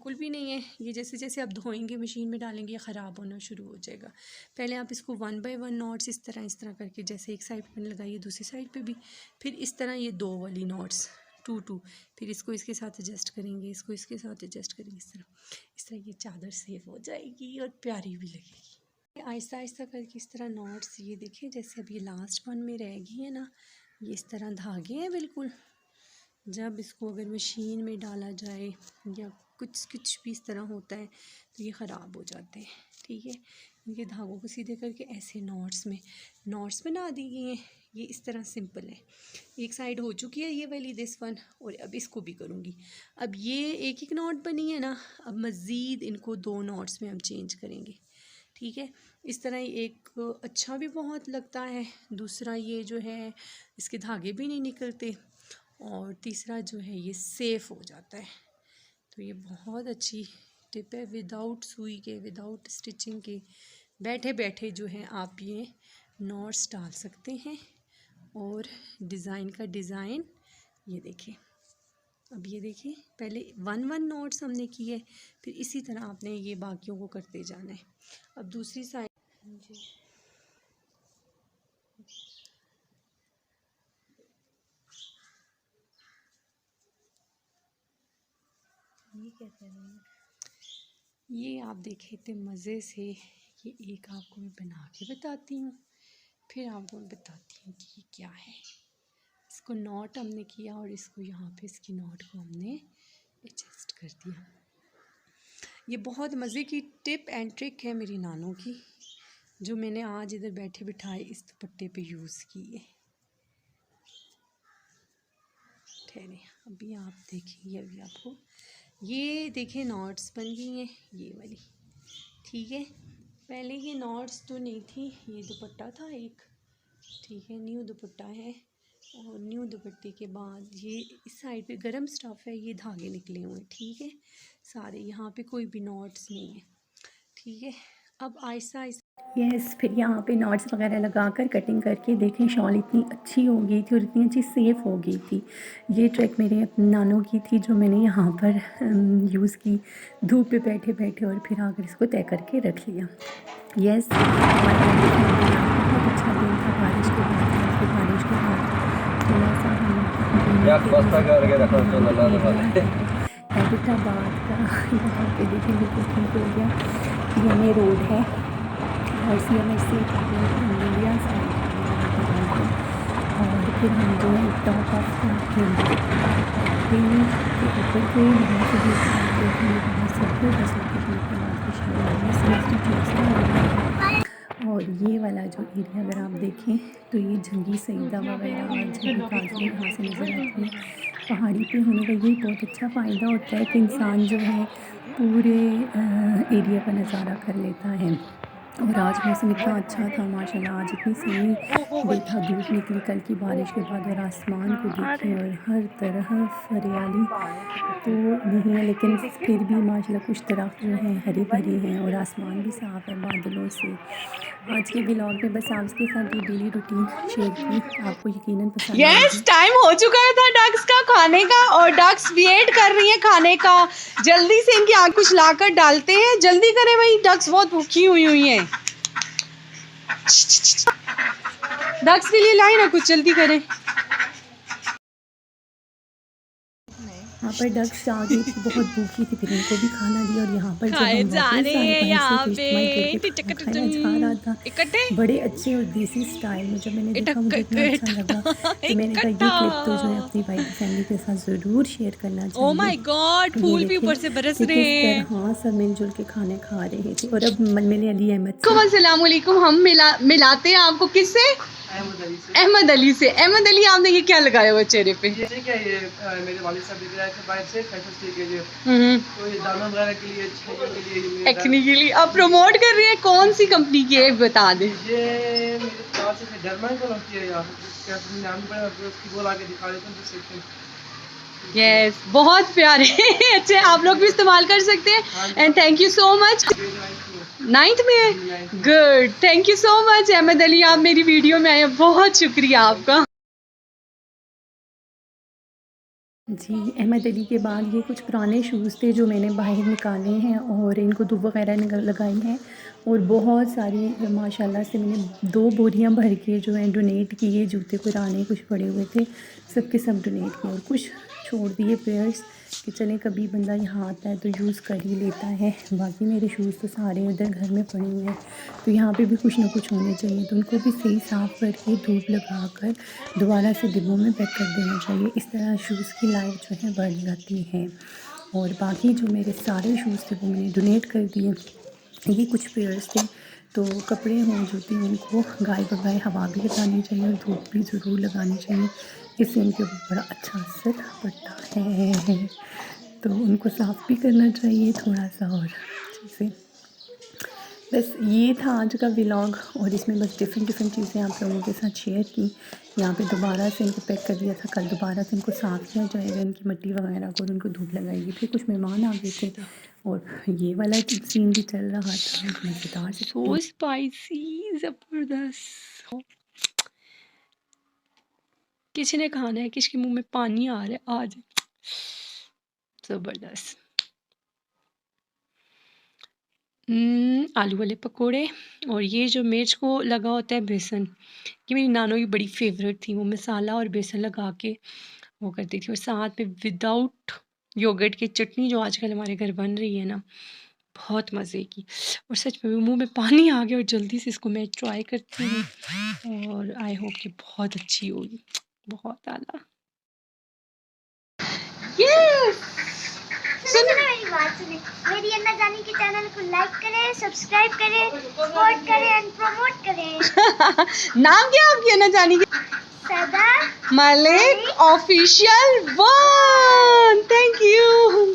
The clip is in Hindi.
बिल्कुल भी नहीं है। ये जैसे जैसे आप धोएंगे मशीन में डालेंगे ये ख़राब होना शुरू हो जाएगा। पहले आप इसको 1 बाय 1 नॉट्स इस तरह करके, जैसे एक साइड पर लगाइए दूसरी साइड पे भी, फिर इस तरह ये 2 वाली नॉट्स 2 फिर इसको इसके साथ एडजस्ट करेंगे, इसको इसके साथ एडजस्ट करेंगे, इस तरह ये चादर सेफ हो जाएगी और प्यारी भी लगेगी। आहिस्ता आहिस्ता करके इस तरह नॉट्स, ये देखिए जैसे अब ये लास्ट वन में रह गई है ना, ये इस तरह धागे हैं बिल्कुल। जब इसको अगर मशीन में डाला जाए या कुछ भी इस तरह होता है तो ये ख़राब हो जाते हैं। ठीक है, इनके धागों को सीधे करके ऐसे नॉट्स बना दी गई हैं। ये इस तरह सिंपल है। एक साइड हो चुकी है ये वाली, दिस वन, और अब इसको भी करूँगी। अब ये एक नॉट बनी है ना, अब मज़ीद इनको 2 नॉट्स में हम चेंज करेंगे। ठीक है, इस तरह एक अच्छा भी बहुत लगता है, दूसरा ये जो है इसके धागे भी नहीं निकलते, और तीसरा जो है ये सेफ़ हो जाता है। तो ये बहुत अच्छी टिप है। विदाउट सुई के, विदाउट स्टिचिंग के, बैठे बैठे जो है आप ये नॉट्स डाल सकते हैं। और डिज़ाइन का डिज़ाइन ये देखिए, अब ये देखिए पहले 1 नॉट्स हमने की है, फिर इसी तरह आपने ये बाकियों को करते जाना है। अब दूसरी साइड ये कहते हैं, ये आप देखें इतने मज़े से, ये एक आपको मैं बना के बताती हूँ, फिर आपको मैं बताती हूँ कि ये क्या है। इसको नॉट हमने किया और इसको यहाँ पे इसकी नॉट को हमने एडजस्ट कर दिया। ये बहुत मज़े की टिप एंड ट्रिक है मेरी नानों की, जो मैंने आज इधर बैठे बिठाए इस दुपट्टे पे यूज़ की है। ठहरे, अभी आप देखेंगे, अभी आपको ये देखें नॉट्स बन गई हैं ये वाली। ठीक है, पहले ये नॉट्स तो नहीं थी, ये दुपट्टा था एक। ठीक है, न्यू दुपट्टा है, और न्यू दुपट्टे के बाद ये इस साइड पे गरम स्टफ़ है, ये धागे निकले हुए हैं। ठीक है, सारे यहाँ पे कोई भी नॉट्स नहीं है। ठीक है, अब आहिस्ता आहिस्ता फिर यहाँ पे नॉट्स वगैरह लगाकर कटिंग करके देखें, शॉल इतनी अच्छी हो गई थी और इतनी अच्छी सेफ़ हो गई थी। ये ट्रिक मेरे अपने नानों की थी, जो मैंने यहाँ पर यूज़ की धूप पे बैठे बैठे, और फिर आकर इसको तय करके रख लिया। बहुत अच्छा दिन था, बारिश के बाद थोड़ा सा हैबिटाबाद का यहाँ पे देखिए बिल्कुल ठीक हो गया। ये रोड है और CMS इंडिया साइड, और फिर हम जो है टॉप ऑफ के ऊपर गए, वहाँ से और ये वाला जो एरिया अगर आप देखें तो ये जंगी सईदा वगैरह और जंगी काजू यहाँ से नज़र आती है। पहाड़ी पे होने का यही बहुत अच्छा फ़ायदा होता है कि इंसान जो है पूरे एरिया का नज़ारा कर लेता है। और आज मौसम इतना अच्छा था माशाल्लाह, आज इतनी सही देखा, धूप निकली कल की बारिश के बाद, और आसमान को देखें और हर तरफ हरियाली तो नहीं है, लेकिन फिर भी माशाल्लाह कुछ दरख्त जो हैं हरी भरी हैं और आसमान भी साफ़ है बादलों से। आज के व्लॉग में बस आपके साथ ये डेली रूटीन शेयर की, आपको यकीनन पसंद आएगी। टाइम हो चुका है था डक्स का खाने का, और डक्स वेट कर रही हैं खाने का। जल्दी से इनकी आँख कुछ लाकर डालते हैं, जल्दी करें भाई, डक्स बहुत भूखी हुई हैं। डक्स के लिए लाए ना कुछ, जल्दी करें। यहाँ पर डक्स आ गई थी, बहुत भूखी थी, फिर इनको भी खाना दिया, और यहाँ पर जब हम वापस आए खाया जा रहा था बड़े अच्छे और देसी स्टाइल में। जब मैंने देखा मुझे इतना अच्छा लगा तो मैंने कहा ये क्लिप तो जो है अपनी वाइफ फैमिली के साथ ज़रूर शेयर करना चाहिए। ओह माय गॉड, फूल भी ऊपर से बरस रहे हैं। हाँ, सब मिलजुल के खाने खा रहे थे। और अब मैंने अली अहमद अस्सलाम वालेकुम, हम मिलाते हैं आपको किससे? अहमद अली से। अहमद अली, आपने ये क्या लगाया हुआ चेहरे पे? ये क्या, ये मेरे वालिद साहब लेके आए थे बाहर से फैशन के लिए, तो ये दाना वगैरह के लिए, के लिए, एक्ने के लिए आप प्रमोट कर रहे हैं। कौन सी कंपनी की है बता दें? ये मेरे पास से डरमान को लगती है यार, क्या नाम पड़ा, उसकी बोल आके दिखा देता हूं। यस, बहुत प्यारे अच्छे, आप लोग भी इस्तेमाल कर सकते हैं। And thank you so much. 9th में है, good, thank you so much Ahmad Ali, आप मेरी वीडियो में आए, बहुत शुक्रिया आपका। जी, अहमद अली के बाद ये कुछ पुराने शूज़ थे जो मैंने बाहर निकाले हैं और इनको धूप वगैरह लगाई हैं और बहुत सारी माशाल्लाह से मैंने 2 बोरियां भर के जो है डोनेट किए। जूते पुराने कुछ पड़े हुए थे, सब के सब डोनेट किए और कुछ छोड़ दिए पेयर्स कि चले कभी बंदा यहाँ आता है तो यूज़ कर ही लेता है। बाकी मेरे शूज़ तो सारे उधर घर में पड़े हुए हैं, तो यहाँ पे भी कुछ ना कुछ होने चाहिए, तो उनको भी सही साफ़ करके धूप लगाकर दोबारा से डिब्बों में पैक कर देना चाहिए। इस तरह शूज़ की लाइफ जो है बढ़ जाती है। और बाकी जो मेरे सारे शूज़ थे वो मैंने डोनेट कर दिए। ये कुछ पेयर्स थे, तो कपड़े हों जूते उनको गाय बगाए हवा भी लगानी चाहिए और धूप भी ज़रूर लगानी चाहिए, इससे उनके ऊपर बड़ा अच्छा असर पड़ता है। तो उनको साफ़ भी करना चाहिए थोड़ा सा और अच्छे से। बस ये था आज का व्लॉग और इसमें बस डिफरेंट चीज़ें आप लोगों के साथ शेयर की। यहाँ पे दोबारा से इनको पैक कर दिया था, कल दोबारा से इनको साफ़ किया जाएगा, इनकी मिट्टी वगैरह को, उनको धूप लगाएगी। फिर कुछ मेहमान आ गए थे और ये वाला सीन भी चल रहा था मज़ेदार। सो स्पाइसी, ज़बरदस्त। किसी ने खाना है, किसके मुंह में पानी आ रहा है आज, ज़बरदस्त। आलू वाले पकोड़े और ये जो मिर्च को लगा होता है बेसन, ये मेरी नानों की बड़ी फेवरेट थी। वो मसाला और बेसन लगा के वो करती थी और साथ में विदाउट योगर्ट की चटनी जो आजकल हमारे घर बन रही है ना, बहुत मज़े की। और सच में मुंह में पानी आ गया और जल्दी से इसको मैं ट्राई करती हूँ और आई होप कि बहुत अच्छी होगी, बहुत आला। यस, सुनिए मेरी बात सुनिए, मेरी अन्ना जानी के चैनल को लाइक करें, सब्सक्राइब करें, सपोर्ट करें एंड प्रमोट करें। नाम क्या आपकी अन्ना जानी की? सदा मलिक ऑफिशियल 1। Thank you.